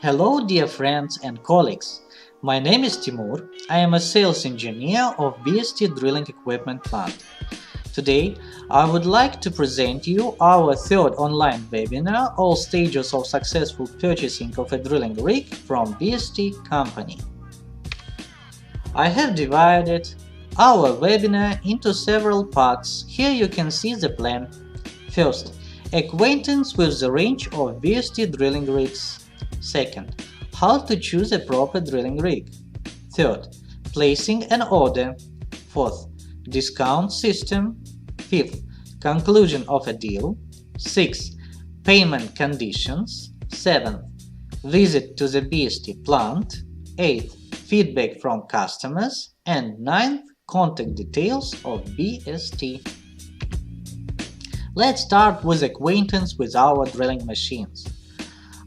Hello dear friends and colleagues, my name is Timur, I am a sales engineer of BST drilling equipment plant. Today, I would like to present you our third online webinar, All Stages of Successful Purchasing of a Drilling Rig from BST Company. I have divided our webinar into several parts. Here you can see the plan. First, acquaintance with the range of BST drilling rigs. Second, how to choose a proper drilling rig. Third, placing an order. Fourth, discount system. Fifth, conclusion of a deal. Sixth, payment conditions. Seventh, visit to the BST plant. Eighth, feedback from customers. And ninth, contact details of BST. Let's start with acquaintance with our drilling machines.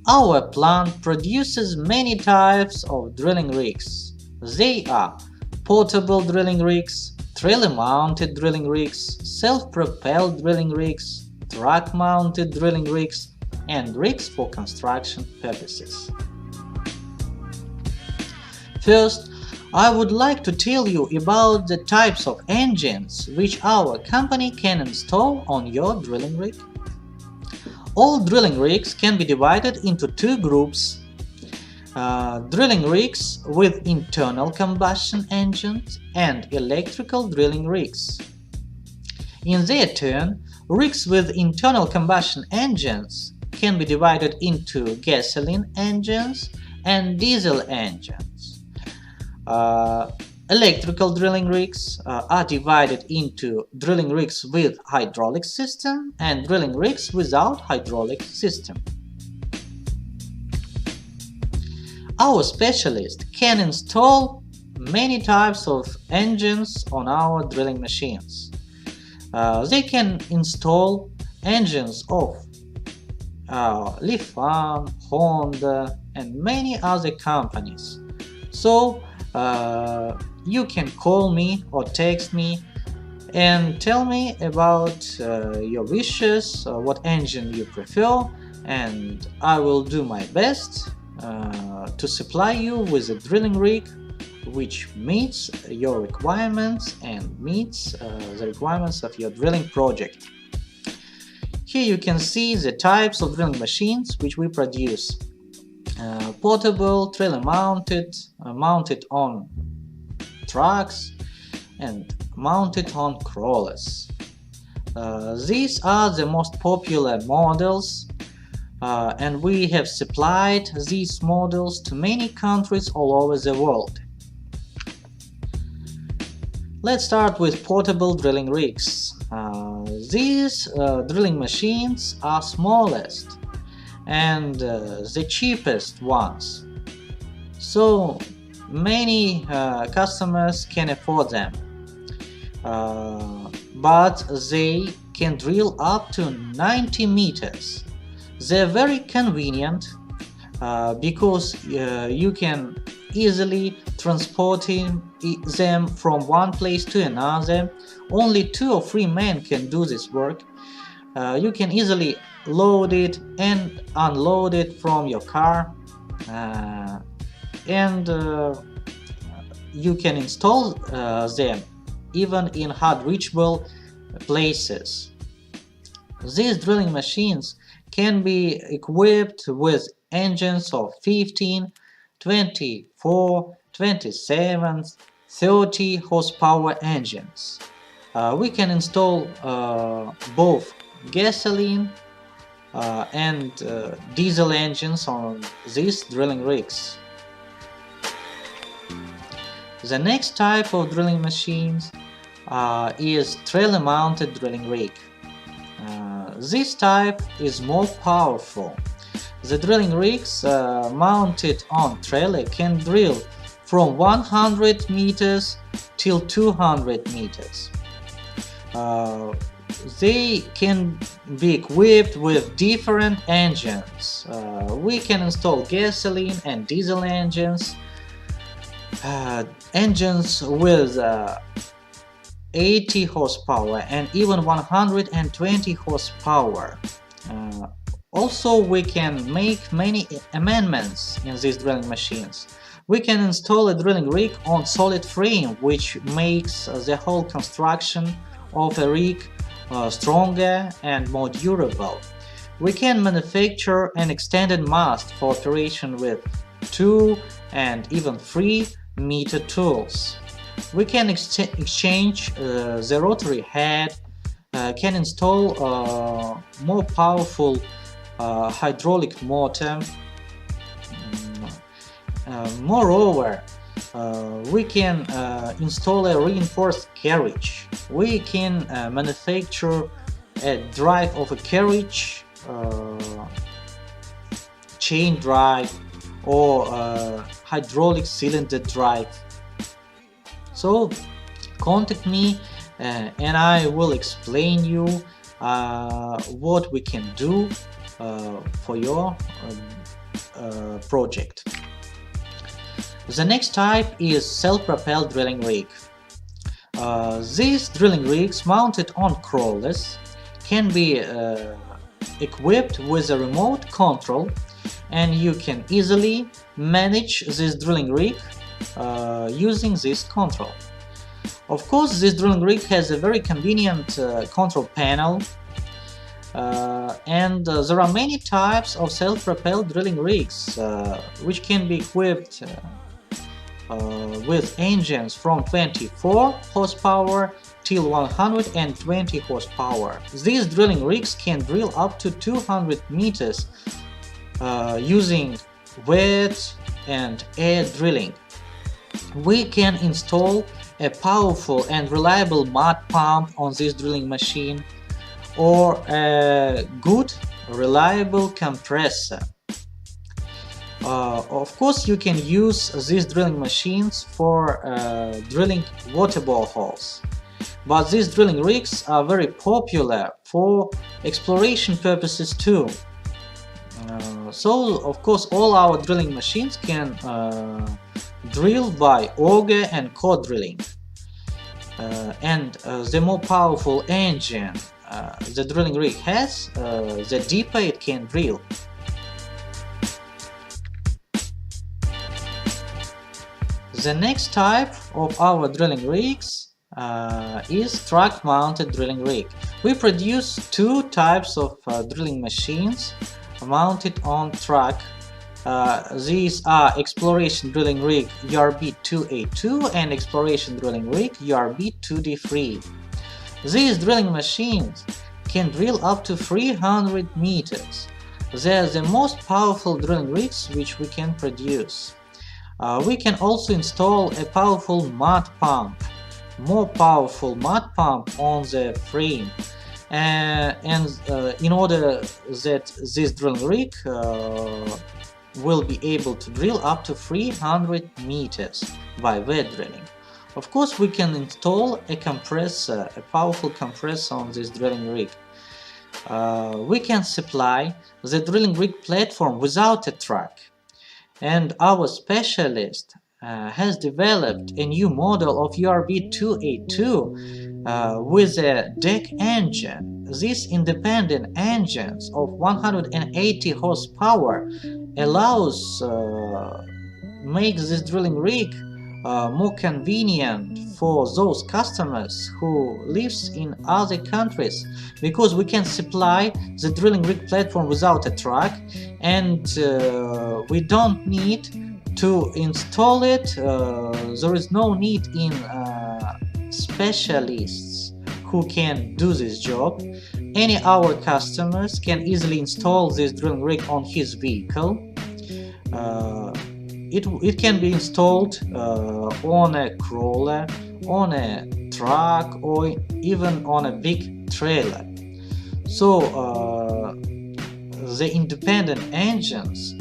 Our plant produces many types of drilling rigs. They are portable drilling rigs, trailer-mounted drilling rigs, self-propelled drilling rigs, truck-mounted drilling rigs, and rigs for construction purposes. First, I would like to tell you about the types of engines which our company can install on your drilling rig. All drilling rigs can be divided into two groups: drilling rigs with internal combustion engines and electrical drilling rigs. In their turn, rigs with internal combustion engines can be divided into gasoline engines and diesel engines. Electrical drilling rigs are divided into drilling rigs with hydraulic system and drilling rigs without hydraulic system. Our specialist can install many types of engines on our drilling machines. They can install engines of Lifan, Honda, and many other companies. So you can call me or text me and tell me about your wishes, what engine you prefer, and I will do my best to supply you with a drilling rig which meets your requirements and meets the requirements of your drilling project. Here you can see the types of drilling machines which we produce. Portable, trailer-mounted, mounted on trucks, and mounted on crawlers. These are the most popular models, and we have supplied these models to many countries all over the world. Let's start with portable drilling rigs. These drilling machines are smallest and the cheapest ones, so many customers can afford them, but they can drill up to 90 meters. They're very convenient because you can easily transport them from one place to another. Only 2 or 3 men can do this work. You can easily load it and unload it from your car, and you can install them even in hard reachable places. These drilling machines can be equipped with engines of 15, 24, 27, 30 horsepower engines. We can install both gasoline and diesel engines on these drilling rigs. The next type of drilling machines is trailer-mounted drilling rig. This type is more powerful. The drilling rigs mounted on trailer can drill from 100 meters till 200 meters. They can be equipped with different engines. We can install gasoline and diesel engines, engines with 80 horsepower and even 120 horsepower. Also, we can make many amendments in these drilling machines. We can install a drilling rig on solid frame, which makes the whole construction of a rig stronger and more durable. We can manufacture an extended mast for operation with 2 and even 3 meter tools. We can exchange the rotary head, can install more powerful hydraulic motor. Moreover, we can install a reinforced carriage. We can manufacture a drive of a carriage, chain drive, or hydraulic cylinder drive. So contact me and I will explain you what we can do for your project. The next type is self-propelled drilling rig. These drilling rigs mounted on crawlers can be equipped with a remote control, and you can easily manage this drilling rig using this control. Of course, this drilling rig has a very convenient control panel, and there are many types of self-propelled drilling rigs which can be equipped with engines from 24 horsepower till 120 horsepower. These drilling rigs can drill up to 200 meters using wet and air drilling. We can install a powerful and reliable mud pump on this drilling machine, or a good, reliable compressor. Of course, you can use these drilling machines for drilling water boreholes, but these drilling rigs are very popular for exploration purposes too. So, of course, all our drilling machines can drill by auger and core drilling. And the more powerful engine the drilling rig has, the deeper it can drill. The next type of our drilling rigs is truck-mounted drilling rig. We produce two types of drilling machines mounted on truck. These are exploration drilling rig URB2A2 and exploration drilling rig URB2D3. These drilling machines can drill up to 300 meters. They are the most powerful drilling rigs which we can produce. We can also install a powerful mud pump, more powerful mud pump on the frame, and in order that this drilling rig will be able to drill up to 300 meters by wet drilling. Of course, we can install a compressor, a powerful compressor on this drilling rig. We can supply the drilling rig platform without a truck. And our specialist has developed a new model of URB2A2 with a deck engine. These independent engines of 180 horsepower makes this drilling rig more convenient for those customers who lives in other countries, because we can supply the drilling rig platform without a truck, and we don't need to install it. There is no need in specialists who can do this job. Any our customers can easily install this drilling rig on his vehicle. It can be installed on a crawler, on a truck, or even on a big trailer. So the independent engines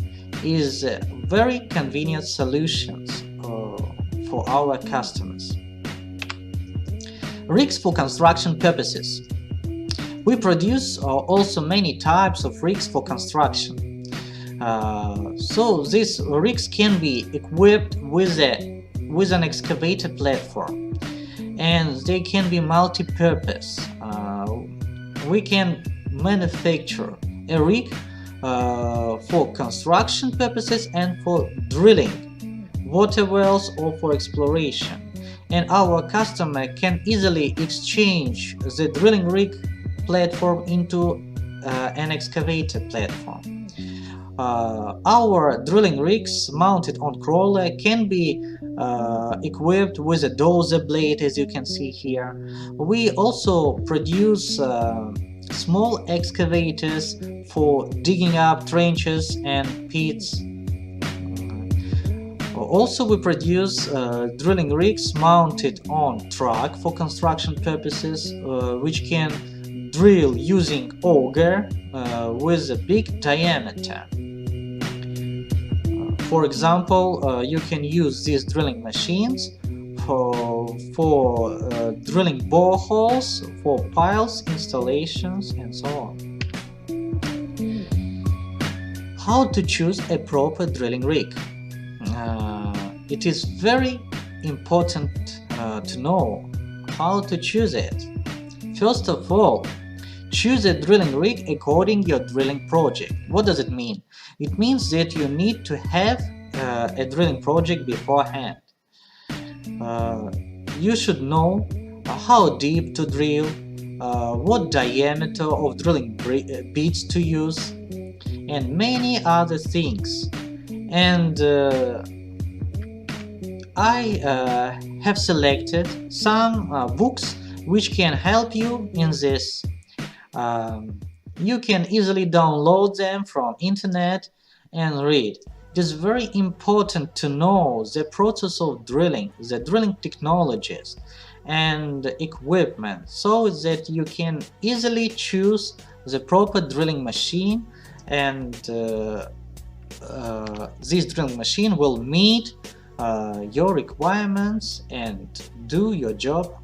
is very convenient solutions for our customers. Rigs for construction purposes. We produce also many types of rigs for construction. So these rigs can be equipped with an excavator platform, and they can be multi-purpose. We can manufacture a rig for construction purposes and for drilling water wells or for exploration. And our customer can easily exchange the drilling rig platform into an excavator platform. Our drilling rigs mounted on crawler can be equipped with a dozer blade, as you can see here. We also produce small excavators for digging up trenches and pits. Also, we produce drilling rigs mounted on truck for construction purposes, which can drill using auger with a big diameter. For example, you can use these drilling machines for drilling boreholes, for piles, installations, and so on. How to choose a proper drilling rig? It is very important to know how to choose it. First of all, choose a drilling rig according to your drilling project. What does it mean? It means that you need to have a drilling project beforehand. You should know how deep to drill, what diameter of drilling bits to use, and many other things. And I have selected some books which can help you in this. You can easily download them from internet and read. It is very important to know the process of drilling, the drilling technologies and equipment, so that you can easily choose the proper drilling machine, and this drilling machine will meet your requirements and do your job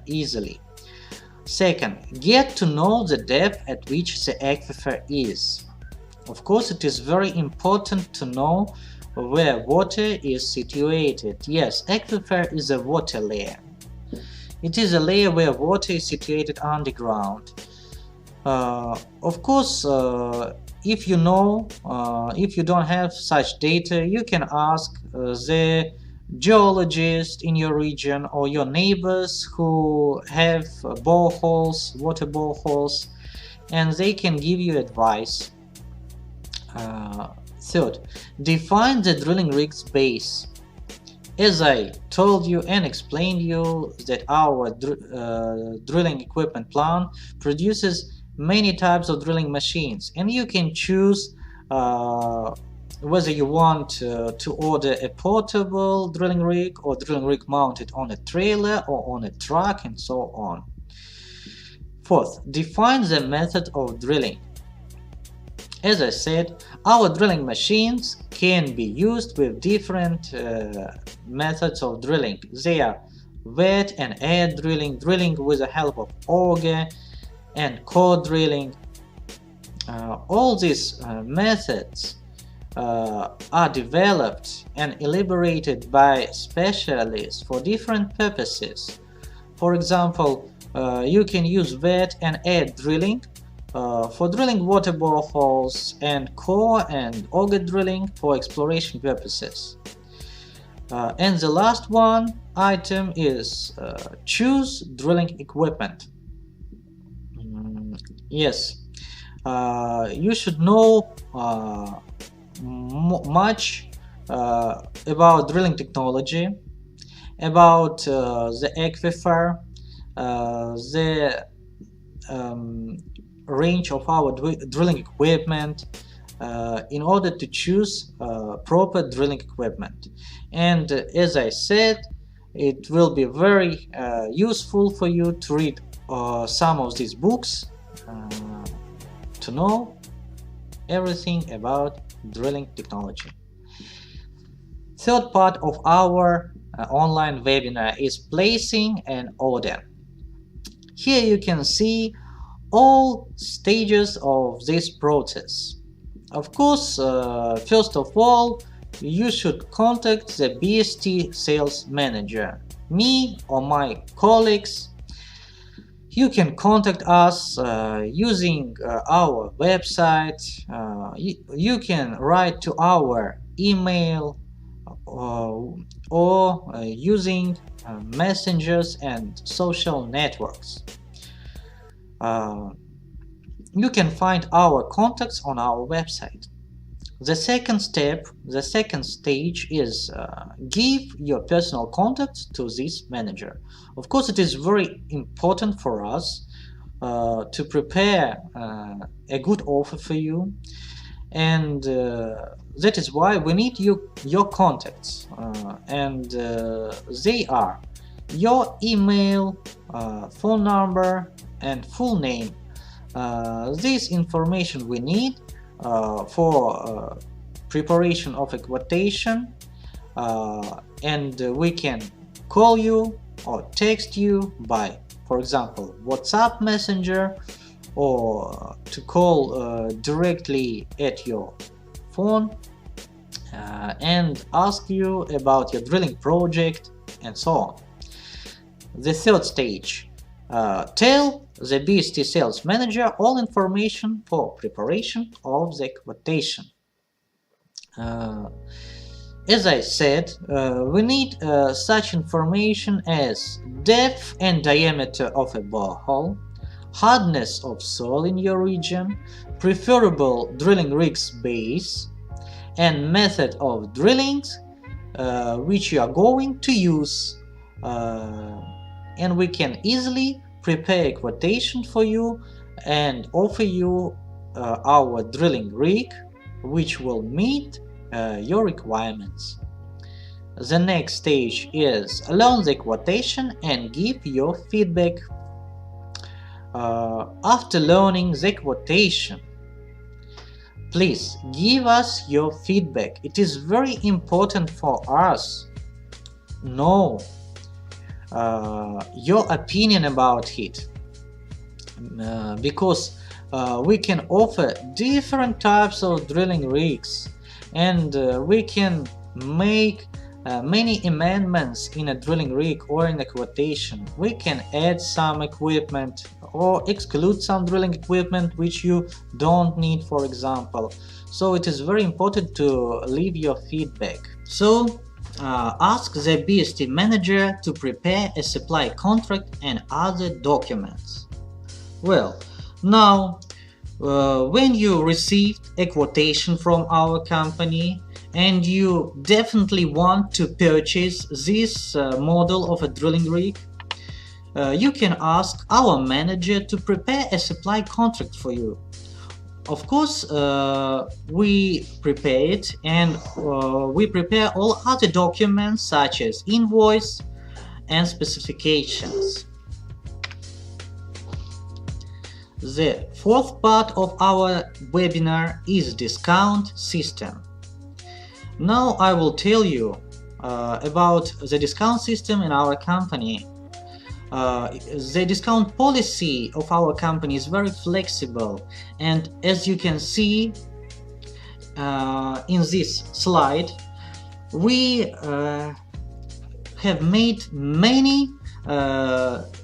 easily. Second, get to know the depth at which the aquifer is. Of course, it is very important to know where water is situated. Yes, aquifer is a water layer. It is a layer where water is situated underground. Of course, if you know, if you don't have such data, you can ask the geologist in your region or your neighbors who have boreholes, water boreholes, and they can give you advice. Third, define the drilling rig's base. As I told you and explained you that our drilling equipment plant produces many types of drilling machines, and you can choose whether you want to order a portable drilling rig or drilling rig mounted on a trailer or on a truck, and so on. Fourth, define the method of drilling. As I said, our drilling machines can be used with different methods of drilling. They are wet and air drilling, drilling with the help of auger, and core drilling. All these methods are developed and elaborated by specialists for different purposes. For example, you can use wet and air drilling for drilling water boreholes, and core and auger drilling for exploration purposes. And the last one item is choose drilling equipment. Yes, you should know much about drilling technology, about the aquifer, the range of our drilling equipment, in order to choose proper drilling equipment. And as I said, it will be very useful for you to read some of these books to know everything about drilling technology. Third part of our online webinar is placing an order. Here you can see all stages of this process. Of course, first of all, you should contact the BST sales manager, me or my colleagues. You can contact us using our website. You can write to our email or using messengers and social networks. You can find our contacts on our website. The second stage is give your personal contacts to this manager. Of course, it is very important for us to prepare a good offer for you, and that is why we need your contacts, and they are your email, phone number, and full name. This information we need for preparation of a quotation, and we can call you or text you by, for example, WhatsApp Messenger, or to call directly at your phone and ask you about your drilling project and so on. The third stage, tell the BST sales manager all information for preparation of the quotation. As I said, we need such information as depth and diameter of a borehole, hardness of soil in your region, preferable drilling rig's base, and method of drilling which you are going to use, and we can easily prepare a quotation for you and offer you our drilling rig which will meet your requirements. The next stage is learn the quotation and give your feedback. After learning the quotation, please give us your feedback. It is very important for us to know your opinion about it, because we can offer different types of drilling rigs, and we can make many amendments in a drilling rig or in a quotation. We can add some equipment or exclude some drilling equipment which you don't need, for example. So it is very important to leave your feedback. So ask the BST manager to prepare a supply contract and other documents. Well, now when you received a quotation from our company and you definitely want to purchase this model of a drilling rig, you can ask our manager to prepare a supply contract for you. Of course, we prepare it, and we prepare all other documents such as invoice and specifications. The fourth part of our webinar is discount system. Now I will tell you about the discount system in our company. The discount policy of our company is very flexible, and as you can see in this slide, we have made many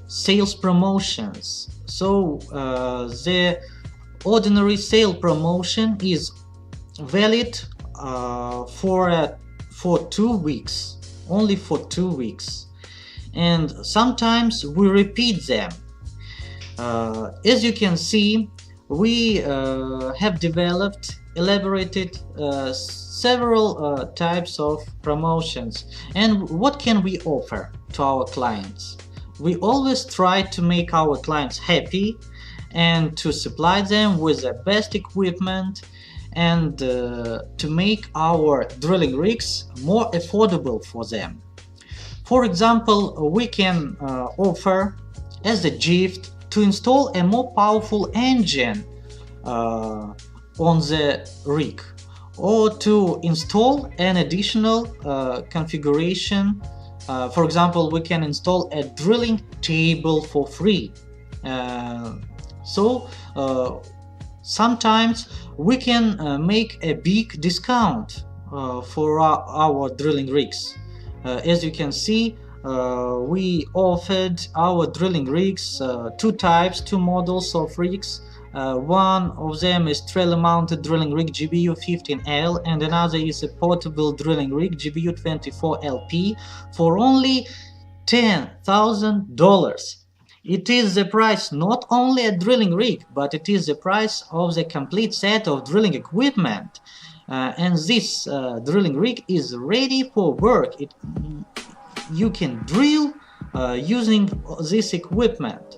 sales promotions. So the ordinary sale promotion is valid for 2 weeks, only for 2 weeks. And sometimes we repeat them. As you can see, we have elaborated several types of promotions. And what can we offer to our clients? We always try to make our clients happy and to supply them with the best equipment, and to make our drilling rigs more affordable for them. For example, we can offer as a gift to install a more powerful engine on the rig, or to install an additional configuration. For example, we can install a drilling table for free. So sometimes we can make a big discount for our drilling rigs. As you can see, we offered our drilling rigs, two models of rigs. One of them is trailer-mounted drilling rig GBU-15L, and another is a portable drilling rig GBU-24LP for only $10,000. It is the price not only a drilling rig, but it is the price of the complete set of drilling equipment. And this drilling rig is ready for work. You can drill using this equipment.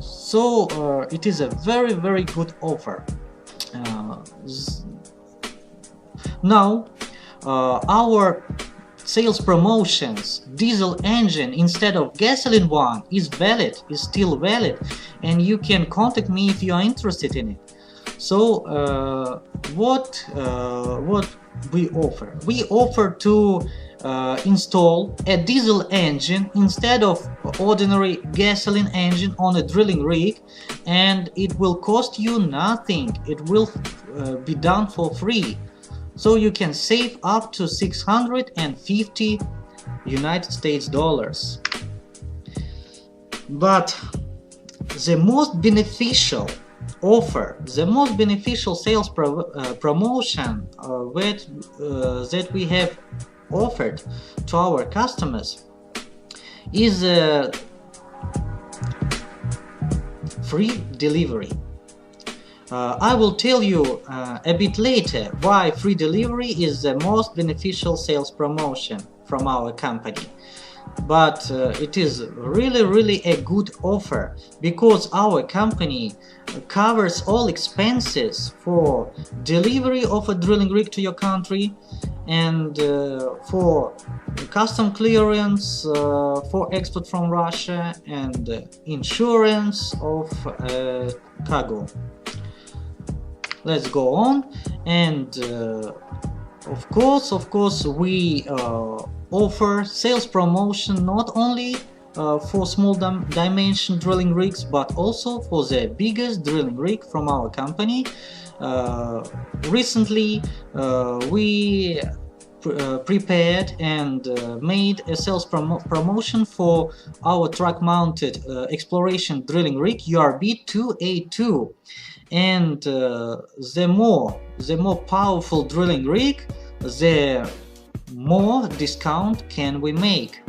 So it is a very good offer. Now our sales promotions, diesel engine instead of gasoline one, is still valid, and you can contact me if you are interested in it. So what we offer? We offer to install a diesel engine instead of ordinary gasoline engine on a drilling rig, and it will cost you nothing. It will be done for free. So you can save up to 650 United States dollars. But the most beneficial offer, the most beneficial sales promotion that we have offered to our customers is free delivery. I will tell you a bit later why free delivery is the most beneficial sales promotion from our company. But it is really a good offer, because our company covers all expenses for delivery of a drilling rig to your country, and for custom clearance, for export from Russia, and insurance of cargo. Let's go on. And of course we offer sales promotion not only for small dimension drilling rigs, but also for the biggest drilling rig from our company. Recently we prepared and made a sales promotion for our truck mounted exploration drilling rig URB-2A2. And the more powerful drilling rig, the more discount can we make.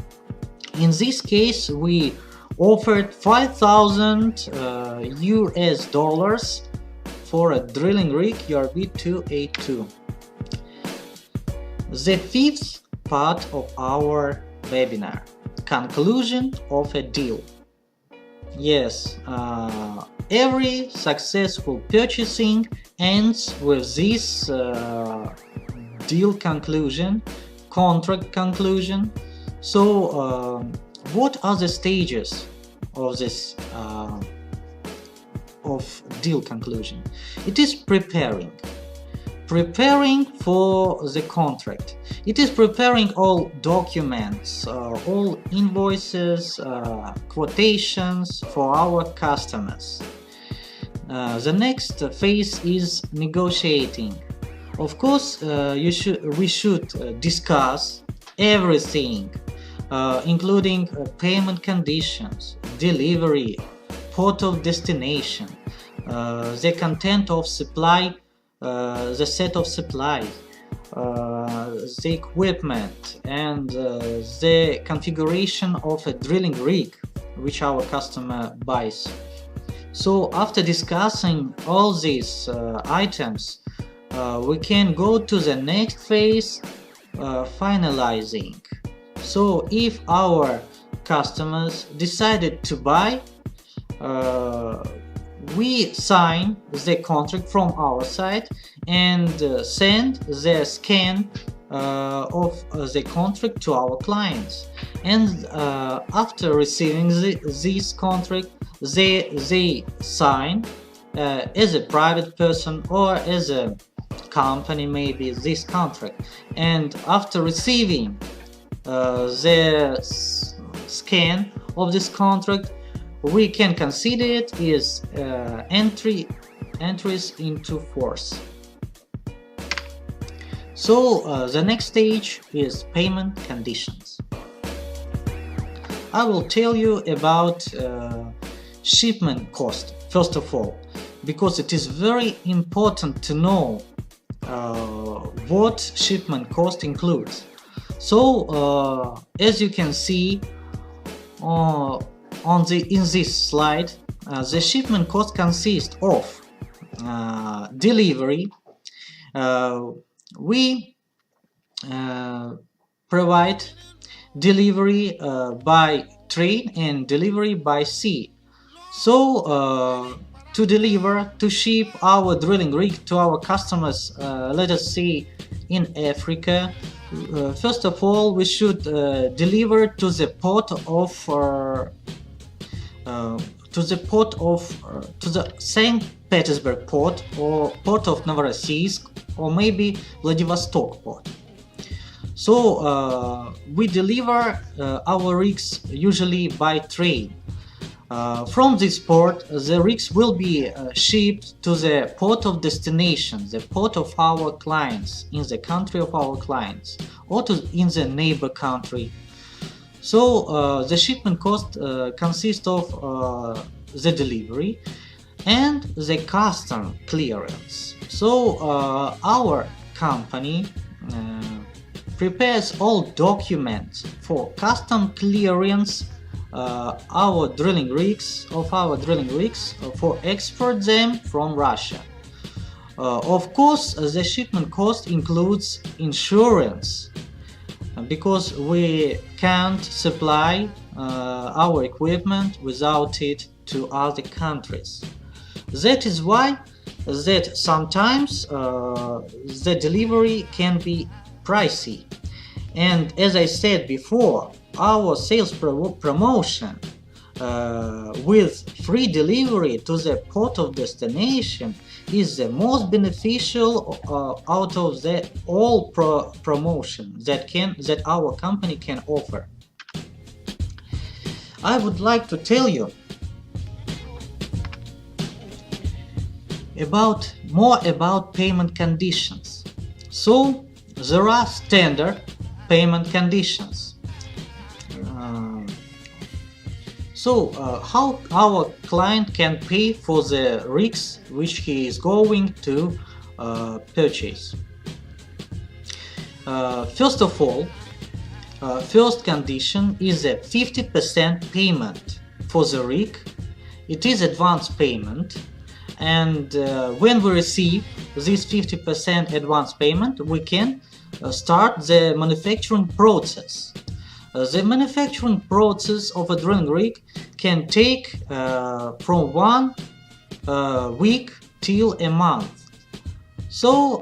In this case, we offered 5,000 US dollars for a drilling rig URB-2A2. The fifth part of our webinar: conclusion of a deal. Yes, every successful purchasing ends with this deal conclusion, contract conclusion. So what are the stages of this of deal conclusion? It is preparing for the contract. It is preparing all documents, all invoices, quotations for our customers. The next phase is negotiating. Of course, we should discuss everything, including payment conditions, delivery, port of destination, the content of supply, the set of supply, the equipment, and the configuration of a drilling rig which our customer buys. So after discussing all these items, we can go to the next phase, finalizing. So if our customers decided to buy, we sign the contract from our side and send the scan of the contract to our clients. And after receiving this contract, they sign as a private person or as a company, maybe, this contract. And after receiving the scan of this contract, we can consider it as entries into force. So the next stage is payment conditions. I will tell you about shipment cost first of all, because it is very important to know what shipment cost includes. So as you can see in this slide, the shipment cost consists of delivery. We provide delivery by train and delivery by sea. So to ship our drilling rig to our customers, let us say in Africa, first of all we should deliver to the port to the St. Petersburg port, or port of Novorossiysk, or maybe Vladivostok port. So we deliver our rigs usually by train. From this port, the rigs will be shipped to the port of destination, the port of our clients, in the country of our clients, or in the neighbor country. So the shipment cost consists of the delivery and the custom clearance. So our company prepares all documents for custom clearance our drilling rigs for export them from Russia. Of course, the shipment cost includes insurance, because we can't supply our equipment without it to other countries. That is why that sometimes the delivery can be pricey. And as I said before, our sales promotion with free delivery to the port of destination is the most beneficial out of all promotion that our company can offer. I would like to tell you more about payment conditions. So there are standard payment conditions. How our client can pay for the rigs which he is going to purchase. First of all, first condition is a 50% payment for the rig. It is advance payment, and when we receive this 50% advance payment, we can start the manufacturing process. The manufacturing process of a drilling rig can take from 1 week till a month. So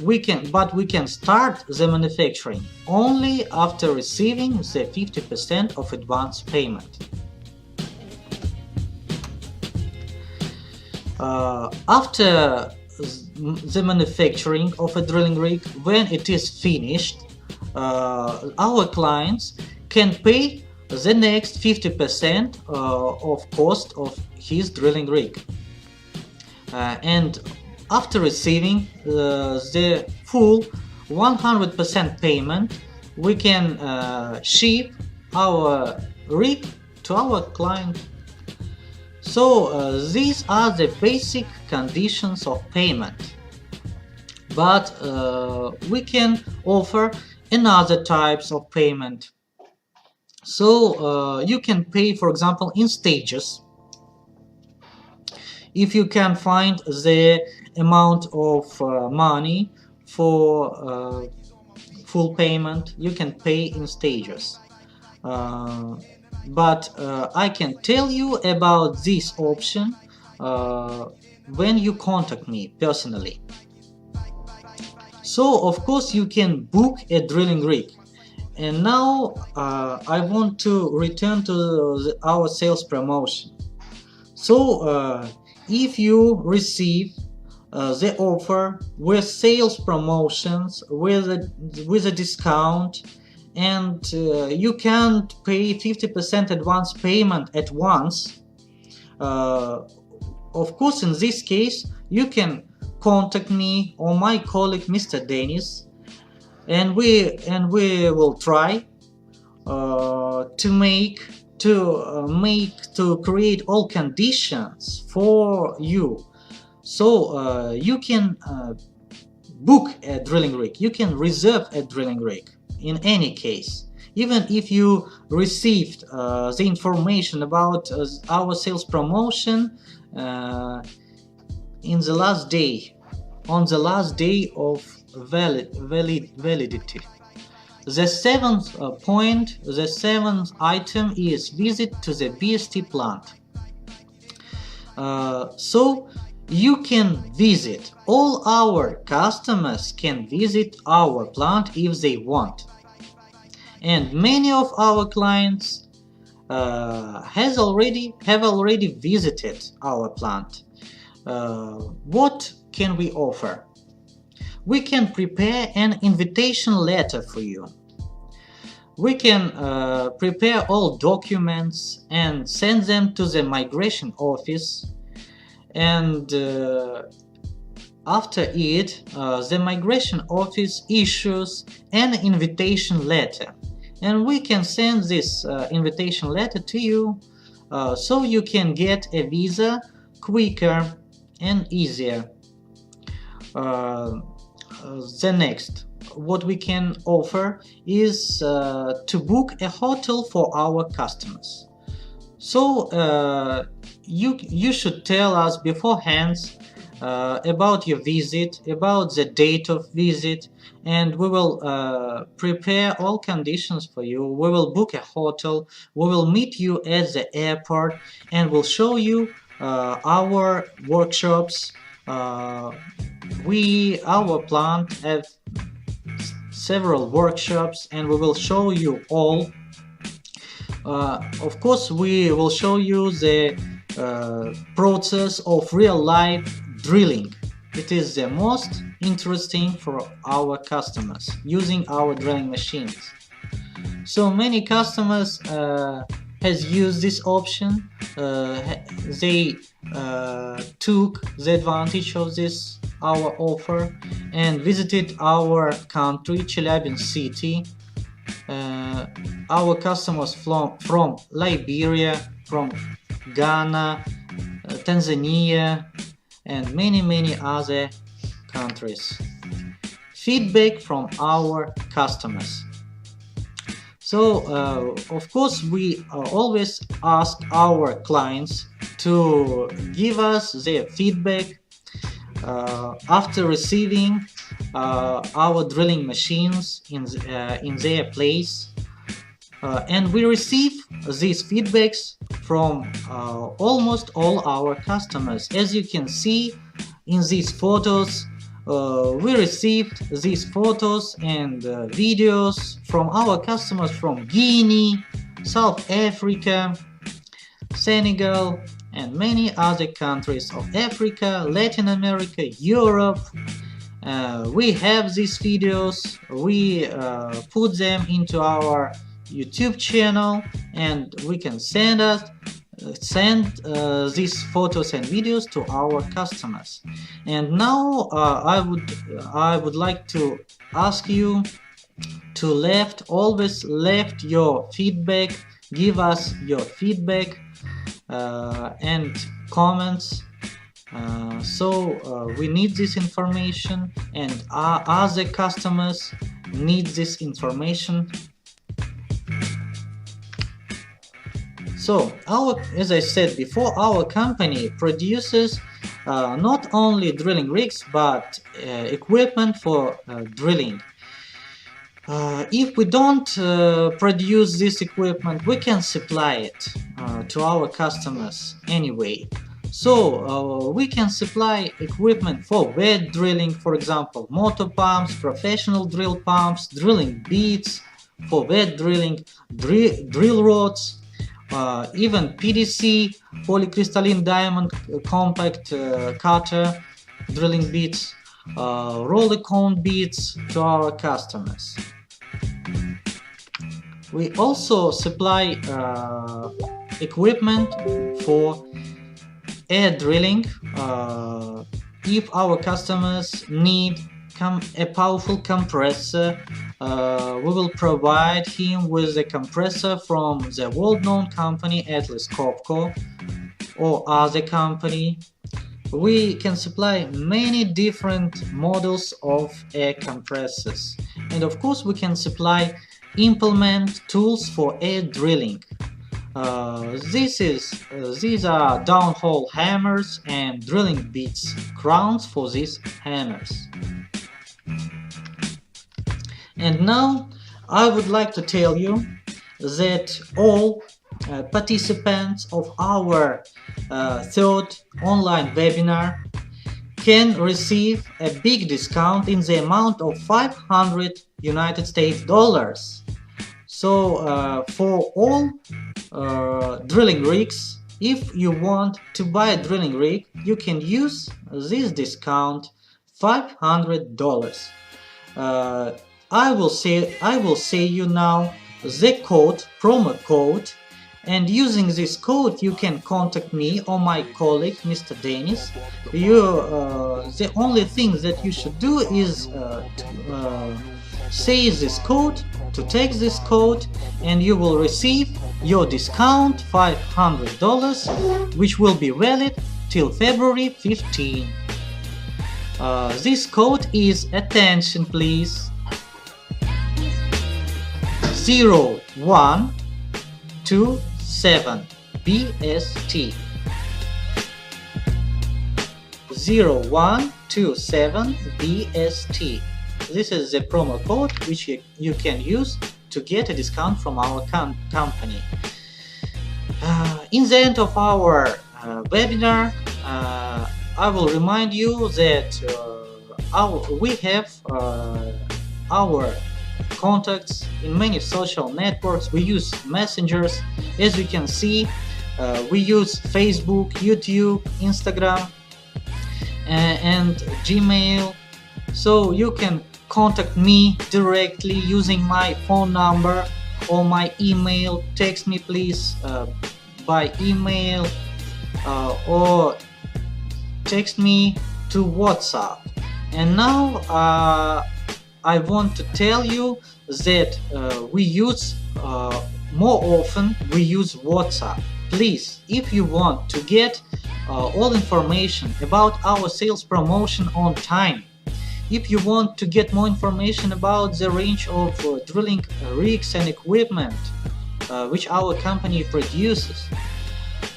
we can start the manufacturing only after receiving the 50% of advance payment. After the manufacturing of a drilling rig, when it is finished, our clients can pay the next 50% of cost of his drilling rig. And after receiving the full 100% payment, we can ship our rig to our client. So these are the basic conditions of payment. But we can offer another types of payment. So you can pay, for example, in stages. If you can find the amount of money for full payment, you can pay in stages. But I can tell you about this option when you contact me personally. So of course you can book a drilling rig. And now I want to return to our sales promotion. So if you receive the offer with sales promotions, with a discount, and you can't pay 50% advance payment at once, of course in this case you can contact me or my colleague Mr. Dennis, and we will try to create all conditions for you, so you can book a drilling rig, you can reserve a drilling rig in any case. Even if you received the information about our sales promotion in the last day, on the last day of validity. The seventh point, the seventh item is visit to the BST plant. So you can visit, all our customers can visit our plant if they want. And many of our clients have already visited our plant. What can we offer? We can prepare an invitation letter for you. We can prepare all documents and send them to the migration office, and after it, the migration office issues an invitation letter, and we can send this invitation letter to you, so you can get a visa quicker and easier. The next, what we can offer is to book a hotel for our customers. So you should tell us beforehand about your visit, about the date of visit, and we will prepare all conditions for you. We will book a hotel, we will meet you at the airport, and we'll show you our workshops. Our plant have several workshops, and we will show you all. Of course, we will show you the process of real-life drilling. It is the most interesting for our customers using our drilling machines. So many customers has used this option. They took the advantage of this our offer and visited our country, Chelyabinsk city. Our customers from Liberia, from Ghana, Tanzania, and many other countries. Feedback from our customers. So of course we always ask our clients to give us their feedback after receiving our drilling machines in their place, and we receive these feedbacks from almost all our customers. As you can see in these photos, we received these photos and videos from our customers from Guinea, South Africa, Senegal, and many other countries of Africa, Latin America, Europe. We have these videos, we put them into our YouTube channel, and we can send these photos and videos to our customers. And now I would like to ask you to always left your feedback, give us your feedback and comments. So we need this information, and our other customers need this information. So as I said before, our company produces not only drilling rigs but equipment for drilling. If we don't produce this equipment, we can supply it to our customers anyway. So we can supply equipment for wet drilling, for example, motor pumps, professional drill pumps, drilling bits for wet drilling, drill rods, even PDC, polycrystalline diamond compact cutter drilling bits, roller cone bits to our customers. We also supply equipment for air drilling. If our customers need a powerful compressor we will provide him with a compressor from the world-known company Atlas Copco or other company. We can supply many different models of air compressors, and of course we can supply implement tools for air drilling. These are downhole hammers and drilling bits, crowns for these hammers. And now I would like to tell you that all participants of our third online webinar can receive a big discount in the amount of 500 United States dollars. So for all drilling rigs, if you want to buy a drilling rig, you can use this discount, $500. I will say you now the code, promo code, and using this code you can contact me or my colleague Mr. Dennis. The only thing that you should do is say this code, to take this code, and you will receive your discount $500, which will be valid till February 15. This code is, attention please, 0127 BST. 0127 BST. This is the promo code which you can use to get a discount from our company. In the end of our webinar, I will remind you that we have our contacts in many social networks. We use messengers. As you can see, we use Facebook, YouTube, Instagram, and Gmail. So you can contact me directly using my phone number or my email. Text me please by email or text me to WhatsApp. And now I want to tell you that we use more often we use WhatsApp. Please, if you want to get all information about our sales promotion on time, if you want to get more information about the range of drilling rigs and equipment which our company produces,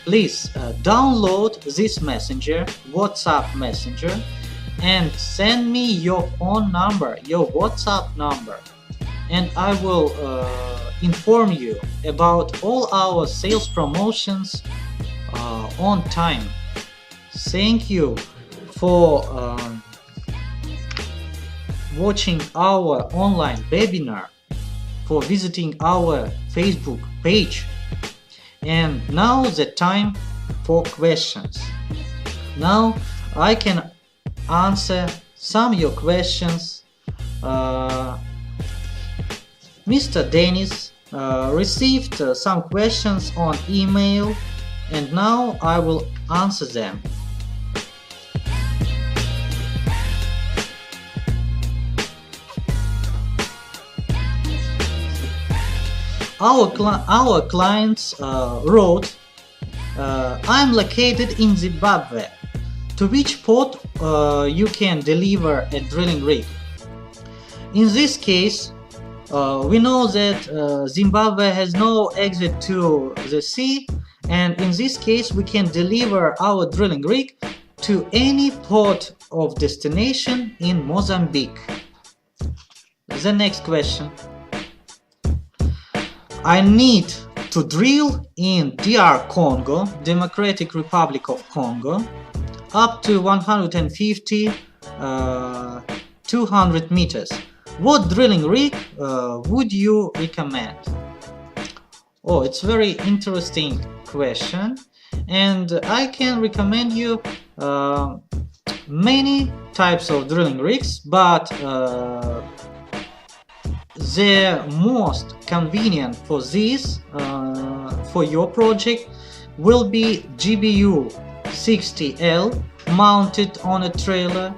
please download this messenger, WhatsApp messenger, and send me your phone number, your WhatsApp number, and I will inform you about all our sales promotions on time. Thank you for watching our online webinar, for visiting our Facebook page. And now the time for questions. Now I can answer some of your questions. Mr. Dennis received some questions on email, and now I will answer them. Our clients wrote, I'm located in Zimbabwe. To which port you can deliver a drilling rig? In this case, we know that Zimbabwe has no exit to the sea, and in this case we can deliver our drilling rig to any port of destination in Mozambique. The next question. I need to drill in DR Congo, Democratic Republic of Congo, up to 150, 200 meters. What drilling rig would you recommend? Oh, it's a very interesting question, and I can recommend you many types of drilling rigs, but the most convenient for this, for your project, will be GBU 60L mounted on a trailer,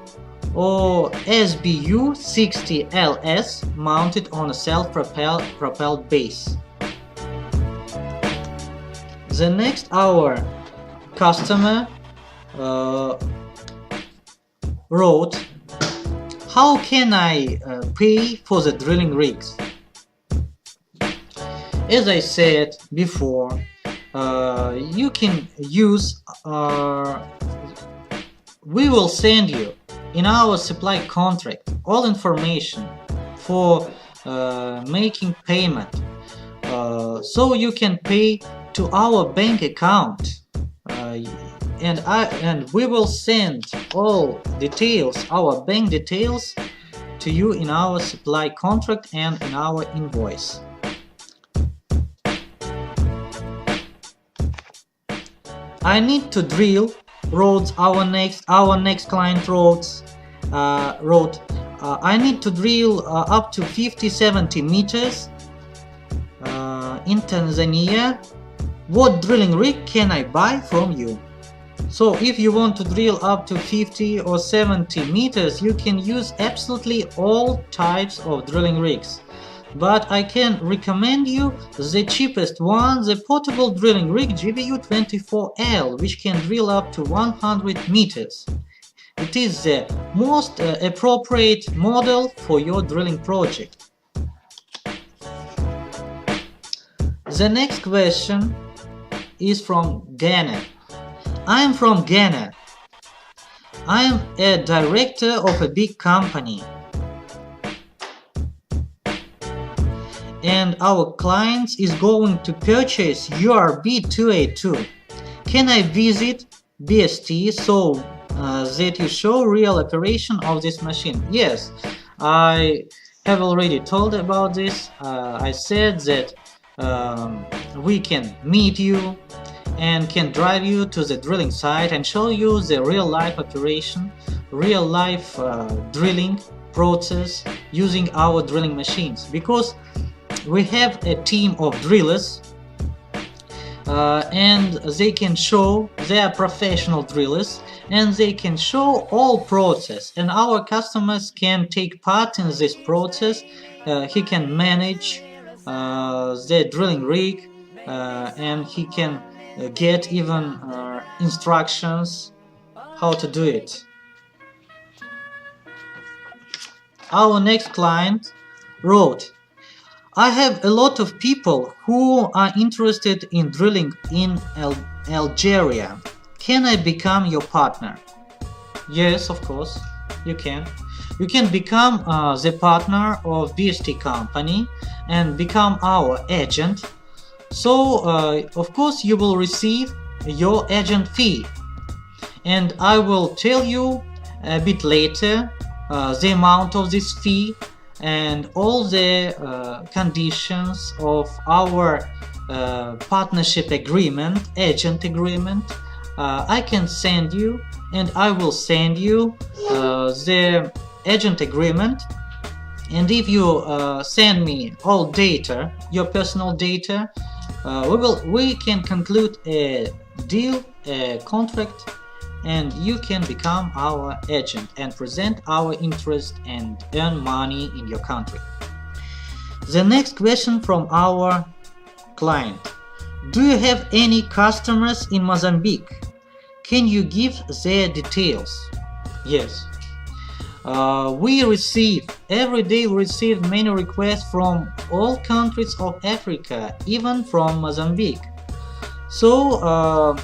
or SBU-60LS mounted on a self-propelled base. The next our customer wrote, how can I pay for the drilling rigs? As I said before, you can use we will send you in our supply contract all information for making payment, so you can pay to our bank account, and we will send all details, our bank details, to you in our supply contract and in our invoice. I need to drill roads. Our next client wrote, I need to drill up to 50-70 meters in Tanzania. What drilling rig can I buy from you? So if you want to drill up to 50 or 70 meters, you can use absolutely all types of drilling rigs. But I can recommend you the cheapest one, the portable drilling rig GBU-24L, which can drill up to 100 meters. It is the most appropriate model for your drilling project. The next question is from Ghana. I am from Ghana. I am a director of a big company, and our client is going to purchase URB-282. Can I visit BST so that you show real operation of this machine? Yes, I have already told about this. I said that we can meet you and can drive you to the drilling site and show you the real-life operation, real-life drilling process using our drilling machines, because we have a team of drillers and they can show, they are professional drillers, and they can show all process, and our customers can take part in this process. He can manage the drilling rig, and he can get even instructions how to do it. Our next client wrote, I have a lot of people who are interested in drilling in Algeria. Can I become your partner? Yes, of course, you can. You can become the partner of BST company and become our agent. So, of course, you will receive your agent fee. And I will tell you a bit later the amount of this fee and all the conditions of our partnership agreement, agent agreement. I can send you, and I will send you the agent agreement. And if you send me all data, your personal data, we can conclude a deal, a contract, and you can become our agent and present our interest and earn money in your country. The next question from our client. Do you have any customers in Mozambique? Can you give their details? Yes. Every day we receive many requests from all countries of Africa, even from Mozambique. So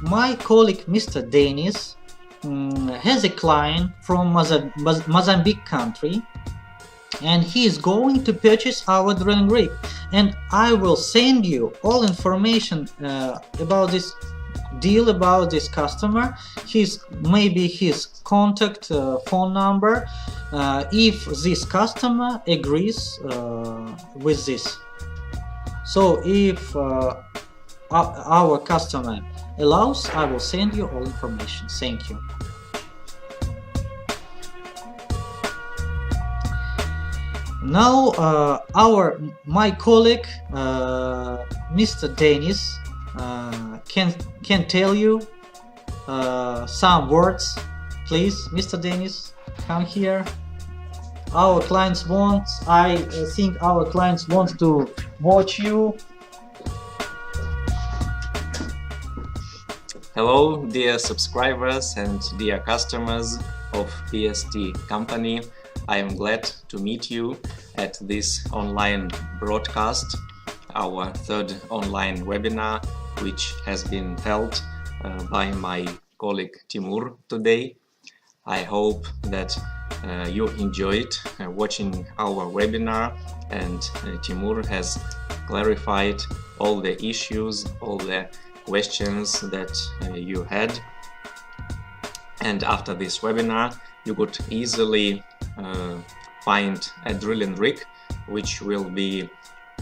my colleague Mr. Dennis has a client from Mozambique country, and he is going to purchase our drilling rig, and I will send you all information about this deal, about this customer, maybe his contact phone number, if this customer agrees with this. So if our customer allows, I will send you all information. Thank you. Now my colleague Mr. Dennis can tell you some words. Please, Mr. Dennis. Come here. Our clients want, I think our clients want to watch you. Hello, dear subscribers and dear customers of BST company. I am glad to meet you at this online broadcast, our third online webinar, which has been held by my colleague Timur today. I hope that you enjoyed watching our webinar, and Timur has clarified all the issues, all the questions that you had. And after this webinar, you could easily find a drilling rig which will be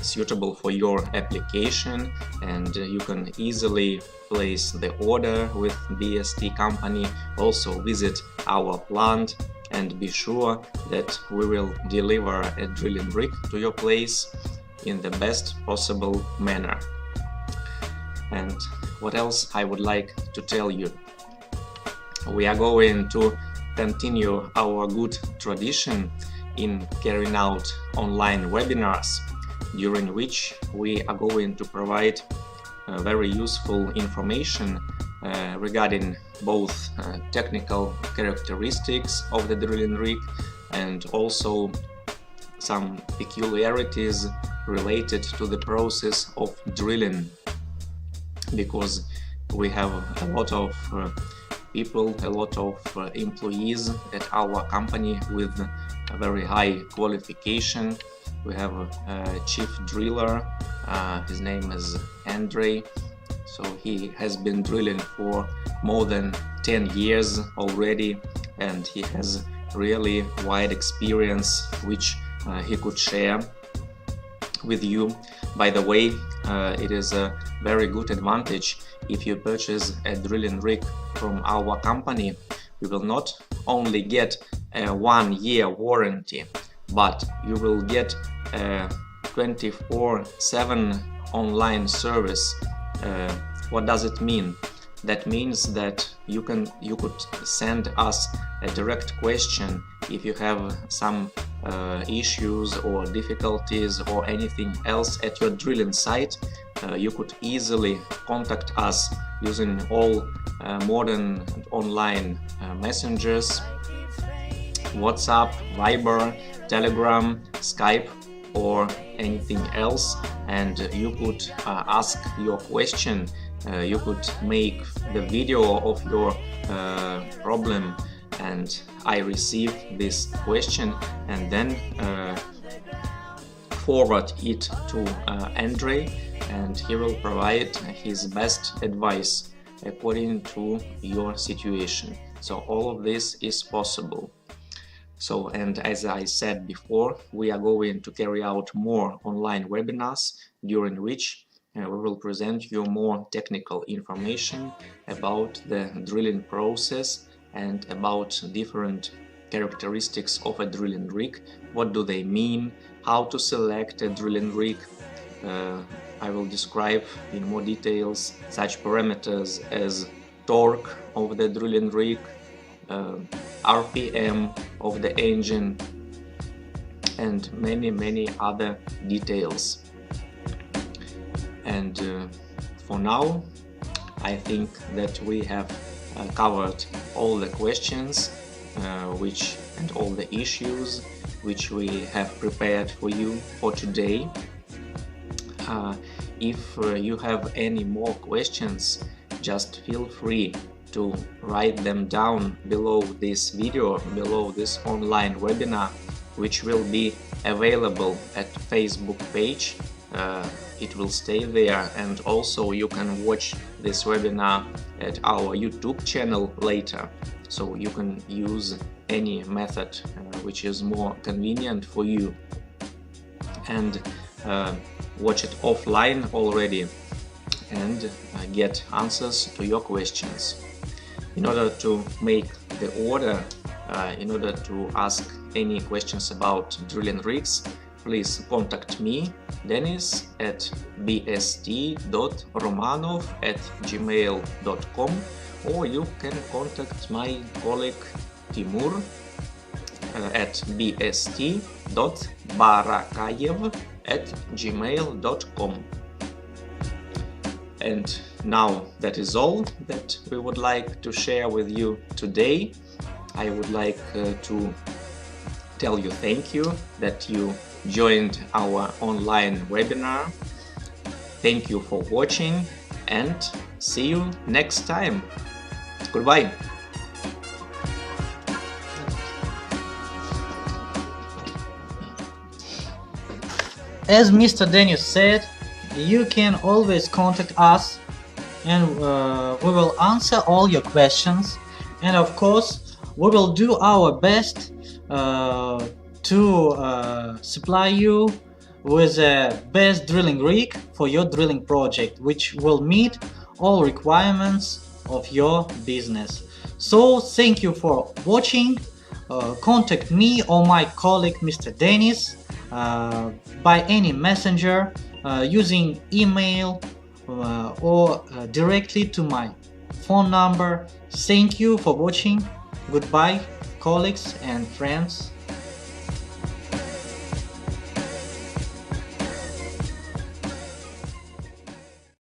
suitable for your application, and you can easily place the order with BST company, also visit our plant and be sure that we will deliver a drilling rig to your place in the best possible manner. And what else I would like to tell you? We are going to continue our good tradition in carrying out online webinars, during which we are going to provide very useful information regarding both technical characteristics of the drilling rig and also some peculiarities related to the process of drilling, because we have a lot of people, a lot of employees at our company with a very high qualification. We have a chief driller, his name is Andrei, so he has been drilling for more than 10 years already, and he has really wide experience which he could share with you. By the way, it is a very good advantage if you purchase a drilling rig from our company. You will not only get a 1-year warranty, but you will get a 24/7 online service. What does it mean? That means that you could send us a direct question if you have some issues or difficulties or anything else at your drilling site. You could easily contact us using all modern online messengers, WhatsApp, Viber, Telegram, Skype, or anything else, and you could ask your question. You could make the video of your problem, and I receive this question and then forward it to Andrei, and he will provide his best advice according to your situation. So all of this is possible. So, and as I said before, we are going to carry out more online webinars, during which we will present you more technical information about the drilling process and about different characteristics of a drilling rig. What do they mean? How to select a drilling rig? I will describe in more details such parameters as torque of the drilling rig, RPM of the engine, and many other details. And for now, I think that we have covered all the questions and all the issues which we have prepared for you for today. If you have any more questions, just feel free to write them down below this video, below this online webinar, which will be available at Facebook page. It will stay there, and also you can watch this webinar at our YouTube channel later. So you can use any method which is more convenient for you, and watch it offline already and get answers to your questions. In order to make the order, in order to ask any questions about drilling rigs, please contact me, Denis, at bst.romanov@gmail.com, or you can contact my colleague Timur at bst.barakayev@gmail.com. And now that is all that we would like to share with you today. I would like to tell you thank you that you joined our online webinar. Thank you for watching and see you next time. Goodbye. As Mr. Denis said, you can always contact us and we will answer all your questions, and of course we will do our best to supply you with the best drilling rig for your drilling project, which will meet all requirements of your business. So thank you for watching. Contact me or my colleague Mr. Denis by any messenger using email or directly to my phone number. Thank you for watching. Goodbye, colleagues and friends.